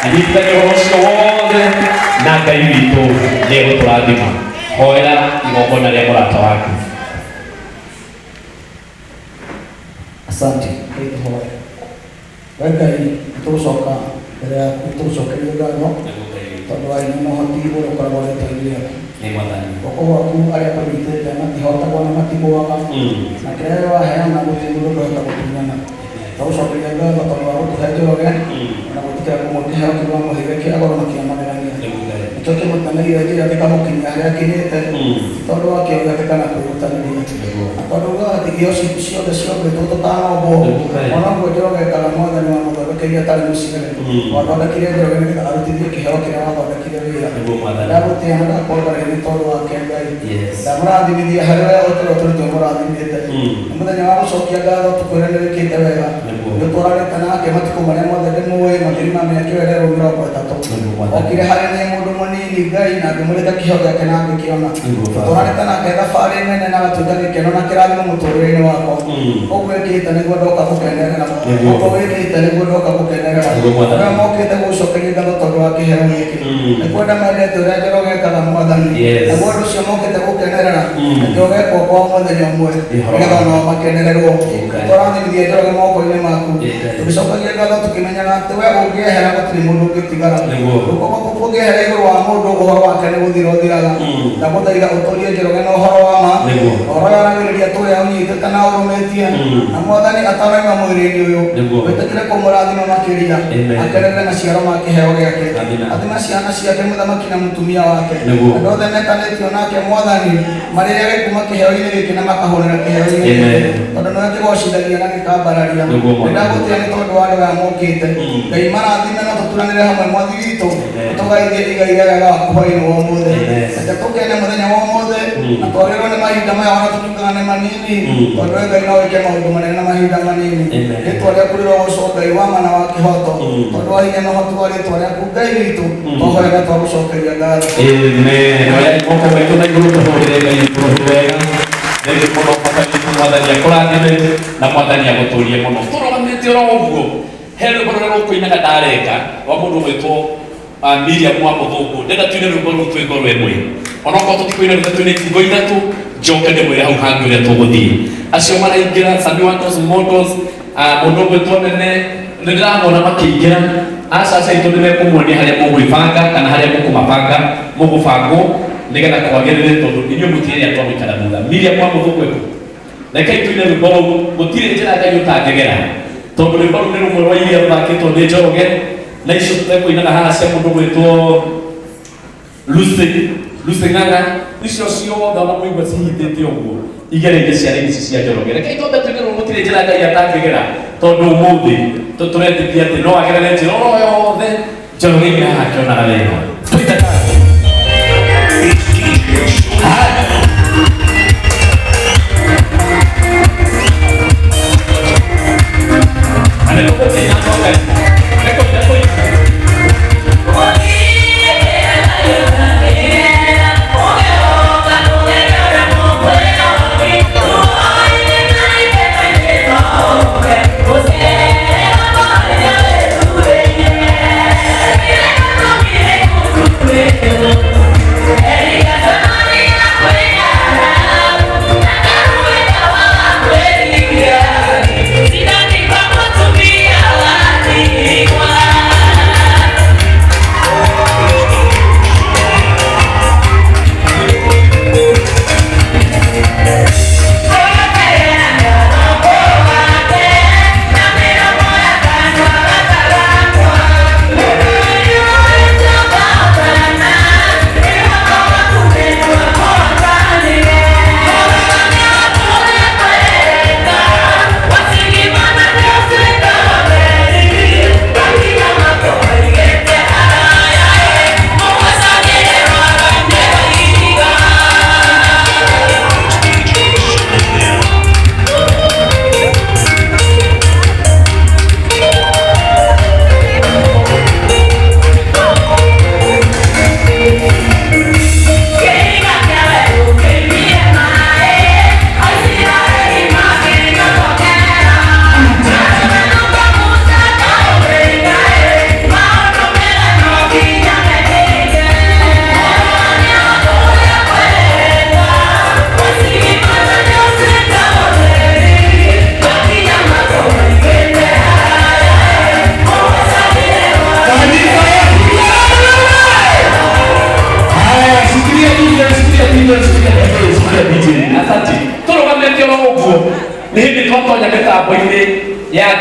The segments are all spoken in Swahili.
Anyitithania ũhoro ũcio wothe na Ngai witũ nĩegũtũrathima. Hoera igongona rĩa mũrata waku. Asante. Ngai tũgũcoka mbere yaku tũgũcokeria ngatho tondũ wa nyamũ hoti igũrũ ũkoragwo ũretũigĩra Nĩ Mwathani. guoko gwaku arĩa tũnyitĩte matihotagwo na matigũaga na kĩrĩa waheana gũtirĩ mũndũ ũngĩhota gũtunyana. Tũgũcokeria ngatho tondũ wa gũtũhe Njoroge na gũtikĩra kũmũhe kĩheo kĩrĩa mũhĩge kĩa goro makĩamagania. Nĩkĩo kĩmũtanĩire njĩra gĩkamũkinyia harĩa akinyĩte tondũ wa kĩo gĩake kana kwĩrutanĩria. Na tondũ thigio ciothe ciongĩtwo tũtanombwo onaguo Njoroge ekaga Mwathani wa mũthondekeria atarĩ mũcere. Wathondekire Njoroge nĩgetha arutithie kĩheo kĩrĩa wathondekire wĩra. Ndagũtĩĩa na ndakwambararia nĩ tondũ wake Ngai. Ndamũrathimithia harĩ we ũtũũro tũrĩ twĩmũrathimĩte. Nĩ mũthenya wa gũcokia ngatho tũkwĩre nĩ wĩkĩte wega. Nĩũtũũranĩte nake matukũ marĩa mothe ndĩmũĩ makĩria ma mĩaka ĩyo ĩrĩa 30. Okire harĩ niĩ mũndũ mũnini Ngai na ngĩmũrĩka kĩheo gĩake na ngĩkĩona. Tũtũũranĩte nake thabarĩ nene na gatuĩka gĩkeno na kĩrathimo mũtũũrĩre-inĩ wakwa. Ũguo wĩkĩte nĩguo ndoka gũkenerera. Ũguo wĩkĩte nĩguo ndoka gũkenerera. Arĩa mokĩte gũcokeria ngatho tondũ wa kĩheo gĩkĩ. Nĩkwenda mendete ũrĩa Njoroge ekaga Mwathani. Naguo andũ ũcio mokĩte gũkenerera Njoroge ekwo kwa mũthenya ũmwe nĩgetha onao makenererwo. Tũrathimithia Njoroge moko-inĩ maku. Tũgĩcokagia ngatho tũkĩmenyaga atĩ we ũngĩehera gũtirĩ mũndũ ũngĩtigara. Ũngĩehera igũrũ wa mũndũ ũhoro wake nĩ gũthira ũthiraga. Ndagũthaitha ũtũrie Njoroge na ũhoro wa ma. Ũhoro yaragĩrĩria tũrĩa ũnyitĩte na ũrũmĩtie. Na Mwathani ataraima mwĩrĩ-inĩ ũyũ wĩtĩkĩre kũmũrathima makĩria akenerere maciaro ma kĩheo gĩake. Athima ciana ciake mũthamaki na mũtumia wake. Andũ othe metanĩtio nake Mwathani marĩage kuma kĩheo-inĩ gĩkĩ na makahũrĩra kĩheo-inĩ gĩkĩ tondũ nĩwe kĩgocithagia na gĩkambararia. Nĩndagũtĩĩa nĩ tondũ wa andũ aya mokĩte. Ngai marathime no tũturanĩre hamwe Mwathi witũ tũgaithie igai rĩega waku hwaĩ-inĩ wa ũmũthĩ. Reke tũkene mũthenya wa ũmũthĩ na twagĩrĩrwo nĩ mahinda maya ona tũtuĩkaga nĩ manini tondũ we Ngai no wĩke maũndũ manene na mahinda manini. Rĩtwa rĩaku rĩrogocwo Ngai wa ma na wa kĩhoto tondũ wa hinya na ũhoti wa rĩtwa rĩaku Ngai witũ tũhoya na twagũcokeria ngatho. Amen. Oya moko maitũ na igũrũ tũhũrĩre Ngai witũ wega. Nĩ mũno Mwathani akũrathime na Mwathani agũtũrie mũno. Tũrũgamĩte oro ũguo he rwĩmbo rũrĩa rũkũinaga ndareka rwa mũndũ ũgwĩtwo Miriam wa Mũthũngũ. Ndenda tuine rwĩmbo rũu twĩ ngoro ĩmwe onokorwo tũtikũina rwĩmbo twĩna itingo ithatũ njoke ndĩmwĩre hau hangĩ ũrĩa tũgũthiĩ. Acio maraingĩra Sami Wantos Models mũndũ ũgwĩtwo Nene nĩndĩramona makĩingĩra acaca itũ nĩmekũmuonia harĩa mũgwĩbanga kana harĩa mũkũmabanga mũgũbangwo nĩgetha kwagĩrĩre tondũ inyuĩ mũtirĩ rĩa twagũikara thutha. Miriam wa Mũthũngũ eko rekei tuine rwĩmbo rũu gũtirĩ njĩra Ngai ũtangĩgera tondũ rwĩmbo rũu nĩ rũmwe rwa iria rũthakĩtwo nĩ Njoroge na icio tũtekũinaga haha cia mũndũ ũgwĩtwo Lucy Ng'ang'a icio ciothe ona mũigua cihithĩte ũguo igereire ciara ici cia Njoroge. Rekei twambe tuine rũu gũtirĩ njĩra Ngai atangĩgera tondũ ũmũthĩ tũretĩkia atĩ no agerere njĩra oro yothe Njoroge ĩrĩa haha akĩonaga wega. Sidani vamos a subir a la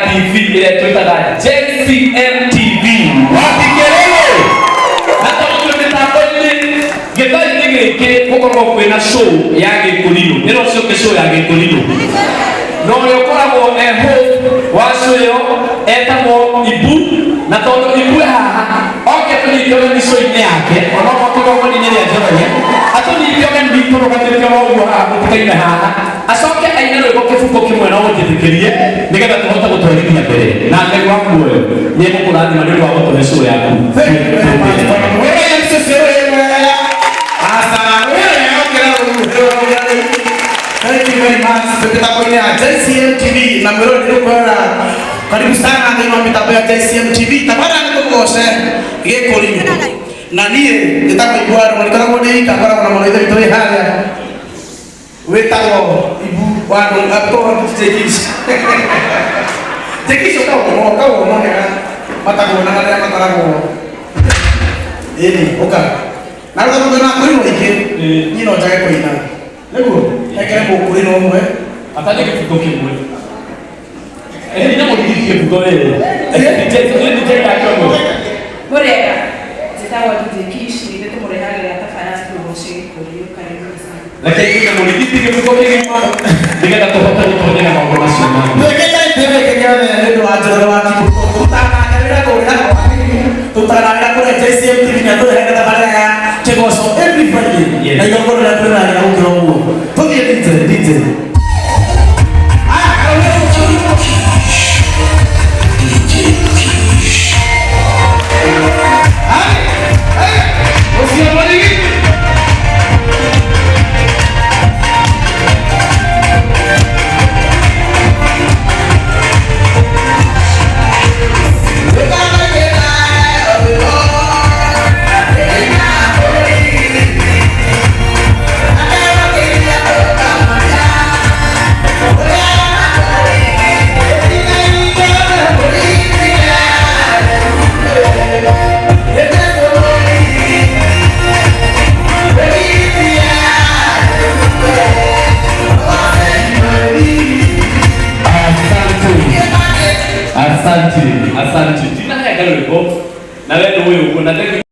TV ile twitaga JCM TV wakikelele na tondũ mĩtambo-inĩ gĩthai-inĩ gĩkĩ gũkoragwo kwĩna show ya Gĩkũrinũ ĩno cio show ya Gĩkũrinũ no ũrĩa ũkoragwo wa show ĩyo etagwo Ibu na tondũ Ibu haha oke tũnyitĩrwo nĩ show-inĩ yake ona okorwo nĩ rĩa njoroge atũnyitĩrwo nĩ tũrũgamĩrĩre ũguo haha mũtikaime haha acoke aine rwĩmbo kĩbungo kĩmwe na ũnjĩtĩkĩrie nĩgetha tũhote gũtwarithia mbere na Ngai wa muoyo nĩ mũkũrathima nĩ ũndũ wa gũtũhe show yaku. Thank you very much. Mitambo ya JCM TV na mbero ndio kwa karibu sana ndio mitambo ya JCM TV. Tabara ndio kose Gĩkũrinũ. Na niĩ nitakuigua mwalikana mwenye kakora na mwana itoi haya. Wetagwo Ibu wa ndo ato Tekis. Tekis okawo no hega. Matagwo na ngale matagwo. Oka. Na ndo ndo na kuri wike. Ni no jaga koina. Lego, ekere mukuri no mwe. Atanye kifuko kimwe. Ina mudiki kifuko wewe. Ni tena kama. Morega. Zitawa Tekis ni ndio morega ya tafanya tuoshi kuri karibu sana. Lakini kama mudiki kifuko kimwe. Nigenda tofauti tofauti na mambo nasema. Nigenda tebe kengane ndio ajoro wa kifuko. Tutana tutana kwa JCM TV na ndio henda tabara Chegoso everybody. Na yoko na kuna ya ukiro. Toki dite. Asante. Tina haya galo leko. Na wewe huyo uko na